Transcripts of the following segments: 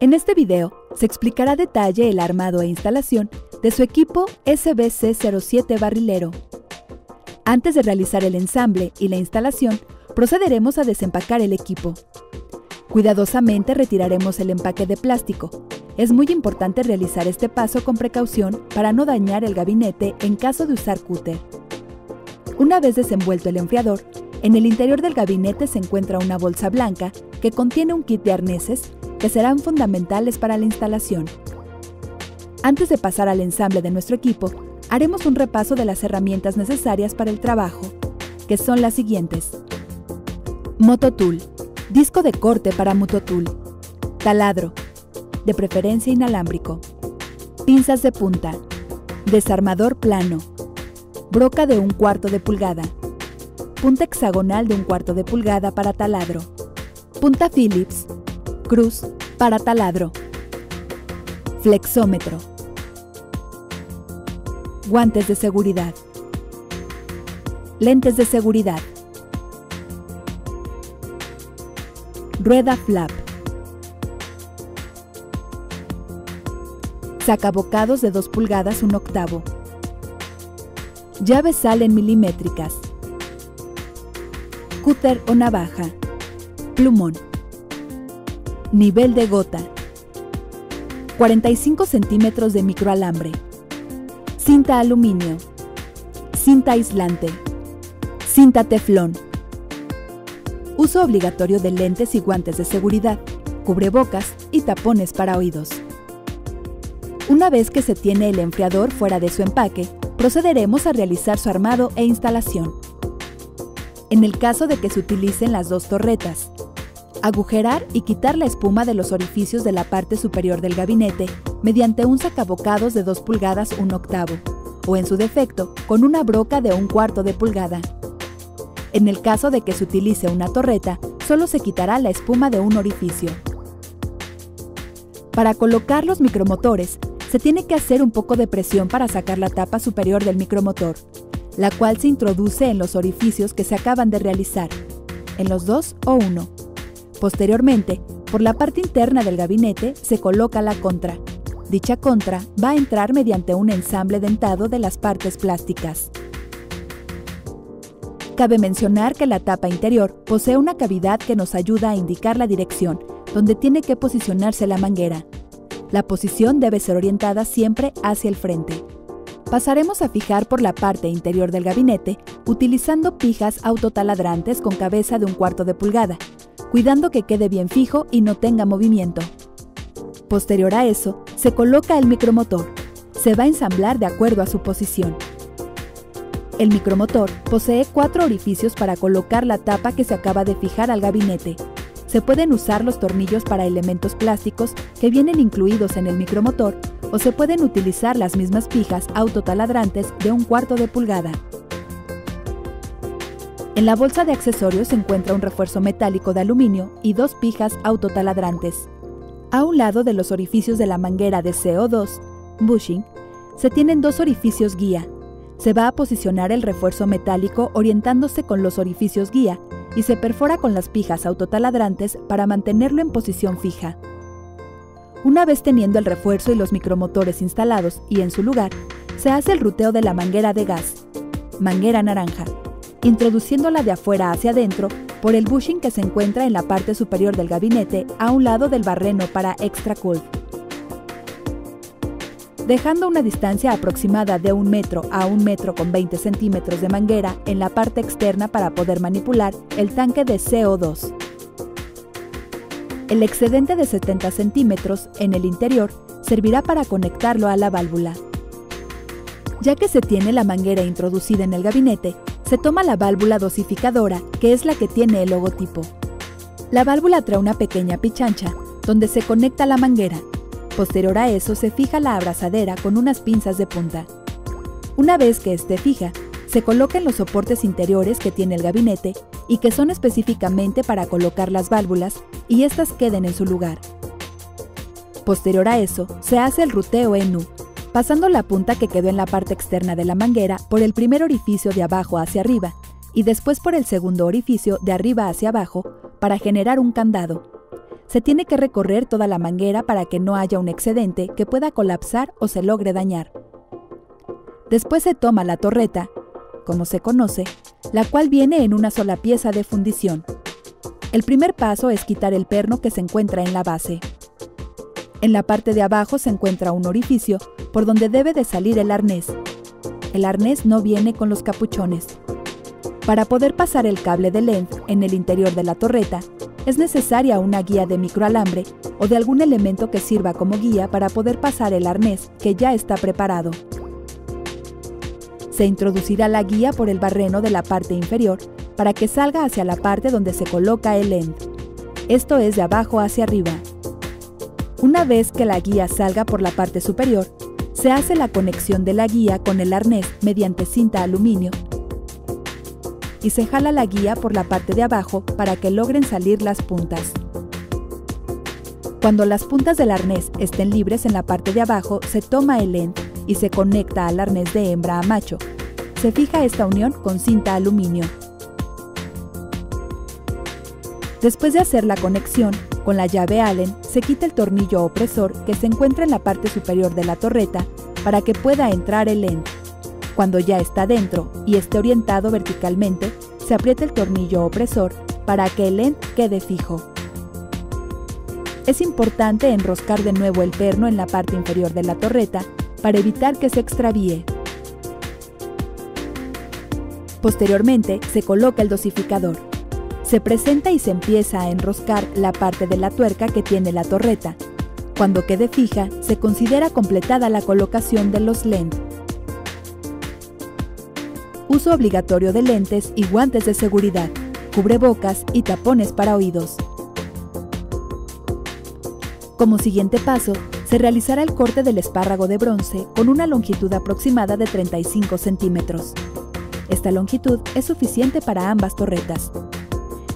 En este video se explicará a detalle el armado e instalación de su equipo SBC-07 barrilero. Antes de realizar el ensamble y la instalación, procederemos a desempacar el equipo. Cuidadosamente retiraremos el empaque de plástico. Es muy importante realizar este paso con precaución para no dañar el gabinete en caso de usar cúter. Una vez desenvuelto el enfriador, en el interior del gabinete se encuentra una bolsa blanca que contiene un kit de arneses que serán fundamentales para la instalación. Antes de pasar al ensamble de nuestro equipo, haremos un repaso de las herramientas necesarias para el trabajo, que son las siguientes: Mototool, disco de corte para Mototool, taladro, de preferencia inalámbrico, pinzas de punta, desarmador plano, broca de 1/4 de pulgada, punta hexagonal de 1/4 de pulgada para taladro, punta Phillips, cruz para taladro, flexómetro, guantes de seguridad, lentes de seguridad, rueda flap, sacabocados de 2 pulgadas 1/8, llave sal en milimétricas, cúter o navaja, plumón, nivel de gota, 45 centímetros de microalambre, cinta aluminio, cinta aislante, cinta teflón, uso obligatorio de lentes y guantes de seguridad, cubrebocas y tapones para oídos. Una vez que se tiene el enfriador fuera de su empaque, procederemos a realizar su armado e instalación. En el caso de que se utilicen las 2 torretas, agujerar y quitar la espuma de los orificios de la parte superior del gabinete mediante un sacabocados de 2 pulgadas 1/8, o en su defecto, con una broca de 1/4 de pulgada. En el caso de que se utilice una torreta, solo se quitará la espuma de un orificio. Para colocar los micromotores, se tiene que hacer un poco de presión para sacar la tapa superior del micromotor, la cual se introduce en los orificios que se acaban de realizar, en los 2 o 1. Posteriormente, por la parte interna del gabinete se coloca la contra. Dicha contra va a entrar mediante un ensamble dentado de las partes plásticas. Cabe mencionar que la tapa interior posee una cavidad que nos ayuda a indicar la dirección donde tiene que posicionarse la manguera. La posición debe ser orientada siempre hacia el frente. Pasaremos a fijar por la parte interior del gabinete utilizando pijas autotaladrantes con cabeza de 1/4 de pulgada, cuidando que quede bien fijo y no tenga movimiento. Posterior a eso, se coloca el micromotor. Se va a ensamblar de acuerdo a su posición. El micromotor posee 4 orificios para colocar la tapa que se acaba de fijar al gabinete. Se pueden usar los tornillos para elementos plásticos que vienen incluidos en el micromotor, o se pueden utilizar las mismas pijas autotaladrantes de 1/4 de pulgada. En la bolsa de accesorios se encuentra un refuerzo metálico de aluminio y 2 pijas autotaladrantes. A un lado de los orificios de la manguera de CO2, bushing, se tienen 2 orificios guía. Se va a posicionar el refuerzo metálico orientándose con los orificios guía y se perfora con las pijas autotaladrantes para mantenerlo en posición fija. Una vez teniendo el refuerzo y los micromotores instalados y en su lugar, se hace el ruteo de la manguera de gas, manguera naranja, introduciéndola de afuera hacia adentro por el bushing que se encuentra en la parte superior del gabinete a un lado del barreno para extra cold, dejando una distancia aproximada de 1 metro a 1 metro con 20 centímetros de manguera en la parte externa para poder manipular el tanque de CO2. El excedente de 70 centímetros en el interior servirá para conectarlo a la válvula. Ya que se tiene la manguera introducida en el gabinete, se toma la válvula dosificadora, que es la que tiene el logotipo. La válvula trae una pequeña pichancha, donde se conecta la manguera. Posterior a eso se fija la abrazadera con unas pinzas de punta. Una vez que esté fija, se coloca en los soportes interiores que tiene el gabinete y que son específicamente para colocar las válvulas y éstas queden en su lugar. Posterior a eso, se hace el ruteo en U, pasando la punta que quedó en la parte externa de la manguera por el primer orificio de abajo hacia arriba y después por el segundo orificio de arriba hacia abajo para generar un candado. Se tiene que recorrer toda la manguera para que no haya un excedente que pueda colapsar o se logre dañar. Después se toma la torreta, como se conoce, la cual viene en una sola pieza de fundición. El primer paso es quitar el perno que se encuentra en la base. En la parte de abajo se encuentra un orificio por donde debe de salir el arnés. El arnés no viene con los capuchones. Para poder pasar el cable de length en el interior de la torreta, es necesaria una guía de microalambre o de algún elemento que sirva como guía para poder pasar el arnés que ya está preparado. Se introducirá la guía por el barreno de la parte inferior para que salga hacia la parte donde se coloca el length. Esto es de abajo hacia arriba. Una vez que la guía salga por la parte superior, se hace la conexión de la guía con el arnés mediante cinta aluminio y se jala la guía por la parte de abajo para que logren salir las puntas. Cuando las puntas del arnés estén libres en la parte de abajo, se toma el length y se conecta al arnés de hembra a macho. Se fija esta unión con cinta aluminio. Después de hacer la conexión, con la llave Allen se quita el tornillo opresor que se encuentra en la parte superior de la torreta para que pueda entrar el length. Cuando ya está dentro y esté orientado verticalmente, se aprieta el tornillo opresor para que el length quede fijo. Es importante enroscar de nuevo el perno en la parte inferior de la torreta para evitar que se extravíe. Posteriormente, se coloca el dosificador. Se presenta y se empieza a enroscar la parte de la tuerca que tiene la torreta. Cuando quede fija, se considera completada la colocación de los length. Uso obligatorio de lentes y guantes de seguridad, cubrebocas y tapones para oídos. Como siguiente paso, se realizará el corte del espárrago de bronce con una longitud aproximada de 35 centímetros. Esta longitud es suficiente para ambas torretas.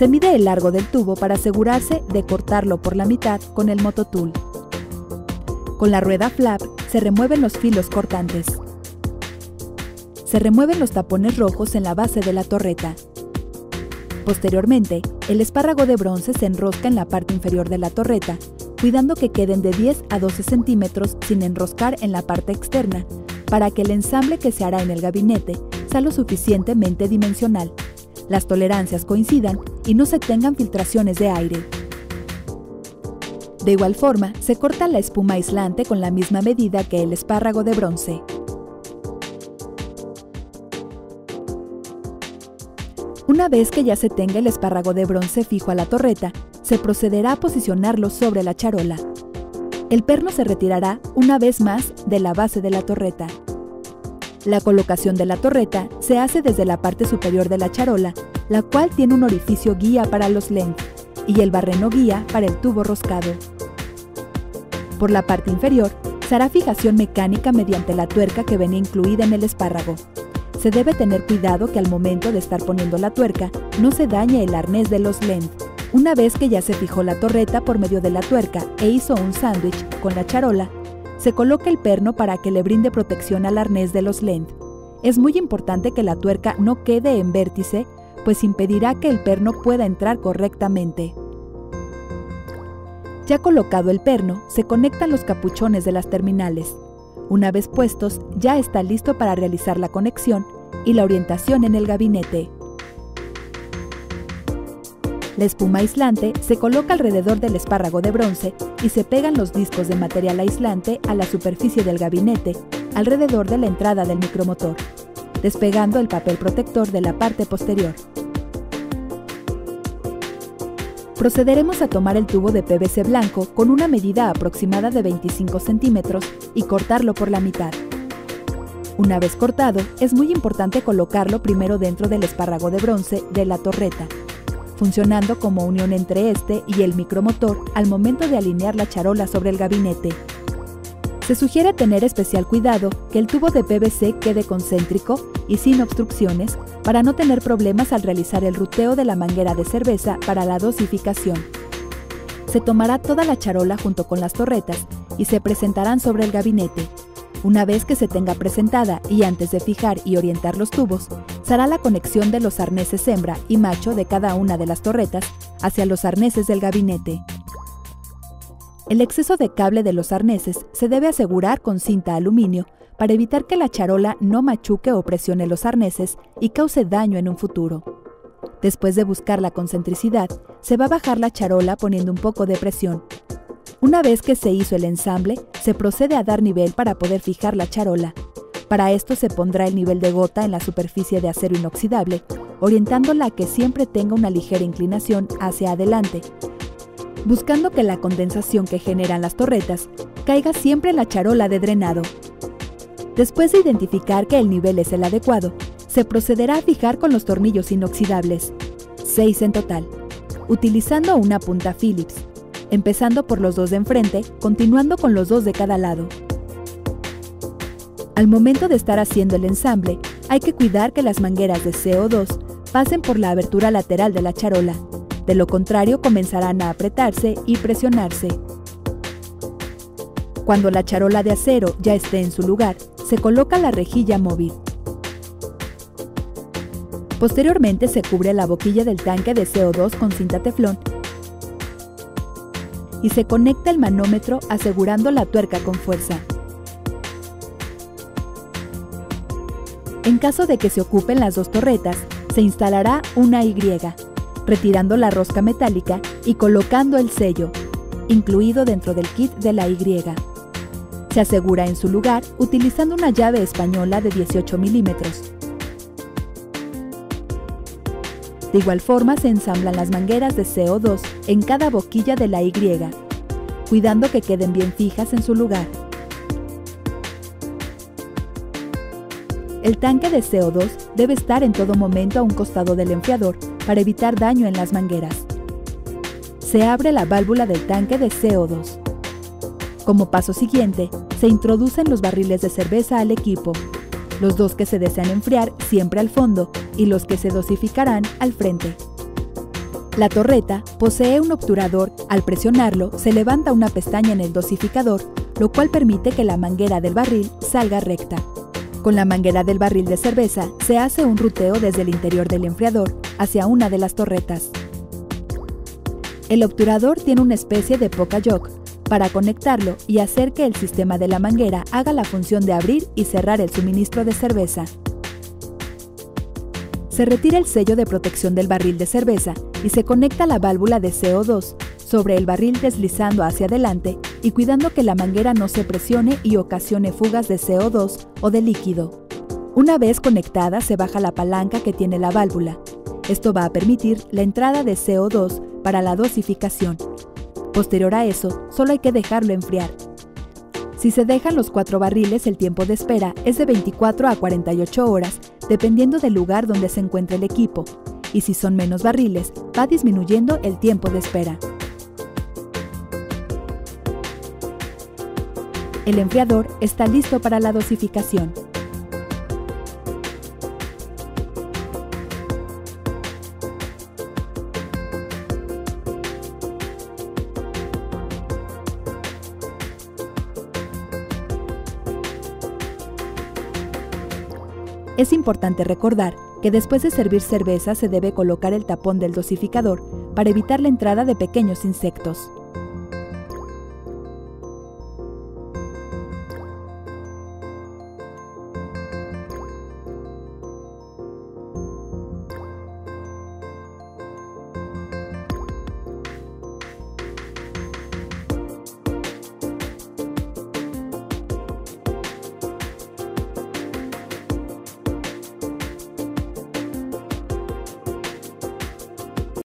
Se mide el largo del tubo para asegurarse de cortarlo por la mitad con el mototool. Con la rueda flap se remueven los filos cortantes. Se remueven los tapones rojos en la base de la torreta. Posteriormente, el espárrago de bronce se enrosca en la parte inferior de la torreta, cuidando que queden de 10 a 12 centímetros sin enroscar en la parte externa, para que el ensamble que se hará en el gabinete sea lo suficientemente dimensional, las tolerancias coincidan y no se tengan filtraciones de aire. De igual forma, se corta la espuma aislante con la misma medida que el espárrago de bronce. Una vez que ya se tenga el espárrago de bronce fijo a la torreta, se procederá a posicionarlo sobre la charola. El perno se retirará una vez más de la base de la torreta. La colocación de la torreta se hace desde la parte superior de la charola, la cual tiene un orificio guía para los length y el barreno guía para el tubo roscado. Por la parte inferior, se hará fijación mecánica mediante la tuerca que venía incluida en el espárrago. Se debe tener cuidado que al momento de estar poniendo la tuerca no se dañe el arnés de los length. Una vez que ya se fijó la torreta por medio de la tuerca e hizo un sándwich con la charola, se coloca el perno para que le brinde protección al arnés de los length. Es muy importante que la tuerca no quede en vértice, pues impedirá que el perno pueda entrar correctamente. Ya colocado el perno, se conectan los capuchones de las terminales. Una vez puestos, ya está listo para realizar la conexión y la orientación en el gabinete. La espuma aislante se coloca alrededor del espárrago de bronce y se pegan los discos de material aislante a la superficie del gabinete, alrededor de la entrada del micromotor, despegando el papel protector de la parte posterior. Procederemos a tomar el tubo de PVC blanco con una medida aproximada de 25 centímetros y cortarlo por la mitad. Una vez cortado, es muy importante colocarlo primero dentro del espárrago de bronce de la torreta, funcionando como unión entre este y el micromotor al momento de alinear la charola sobre el gabinete. Se sugiere tener especial cuidado que el tubo de PVC quede concéntrico y sin obstrucciones para no tener problemas al realizar el ruteo de la manguera de cerveza para la dosificación. Se tomará toda la charola junto con las torretas y se presentarán sobre el gabinete. Una vez que se tenga presentada y antes de fijar y orientar los tubos, se hará la conexión de los arneses hembra y macho de cada una de las torretas hacia los arneses del gabinete. El exceso de cable de los arneses se debe asegurar con cinta aluminio para evitar que la charola no machuque o presione los arneses y cause daño en un futuro. Después de buscar la concentricidad, se va a bajar la charola poniendo un poco de presión. Una vez que se hizo el ensamble, se procede a dar nivel para poder fijar la charola. Para esto se pondrá el nivel de gota en la superficie de acero inoxidable, orientándola a que siempre tenga una ligera inclinación hacia adelante, buscando que la condensación que generan las torretas caiga siempre en la charola de drenado. Después de identificar que el nivel es el adecuado, se procederá a fijar con los tornillos inoxidables, 6 en total, utilizando una punta Phillips, empezando por los 2 de enfrente, continuando con los 2 de cada lado. Al momento de estar haciendo el ensamble, hay que cuidar que las mangueras de CO2 pasen por la abertura lateral de la charola, de lo contrario comenzarán a apretarse y presionarse. Cuando la charola de acero ya esté en su lugar, se coloca la rejilla móvil. Posteriormente se cubre la boquilla del tanque de CO2 con cinta teflón y se conecta el manómetro asegurando la tuerca con fuerza. En caso de que se ocupen las 2 torretas, se instalará una Y, retirando la rosca metálica y colocando el sello, incluido dentro del kit de la Y. Se asegura en su lugar utilizando una llave española de 18 milímetros. De igual forma se ensamblan las mangueras de CO2 en cada boquilla de la Y, cuidando que queden bien fijas en su lugar. El tanque de CO2 debe estar en todo momento a un costado del enfriador para evitar daño en las mangueras. Se abre la válvula del tanque de CO2. Como paso siguiente, se introducen los barriles de cerveza al equipo, los 2 que se desean enfriar siempre al fondo y los que se dosificarán al frente. La torreta posee un obturador, al presionarlo se levanta una pestaña en el dosificador, lo cual permite que la manguera del barril salga recta. Con la manguera del barril de cerveza se hace un ruteo desde el interior del enfriador hacia una de las torretas. El obturador tiene una especie de poca-yoke para conectarlo y hacer que el sistema de la manguera haga la función de abrir y cerrar el suministro de cerveza. Se retira el sello de protección del barril de cerveza y se conecta la válvula de CO2 sobre el barril deslizando hacia adelante y cuidando que la manguera no se presione y ocasione fugas de CO2 o de líquido. Una vez conectada se baja la palanca que tiene la válvula. Esto va a permitir la entrada de CO2 para la dosificación. Posterior a eso, solo hay que dejarlo enfriar. Si se dejan los 4 barriles, el tiempo de espera es de 24 a 48 horas, dependiendo del lugar donde se encuentre el equipo, y si son menos barriles, va disminuyendo el tiempo de espera. El enfriador está listo para la dosificación. Es importante recordar que después de servir cerveza se debe colocar el tapón del dosificador para evitar la entrada de pequeños insectos.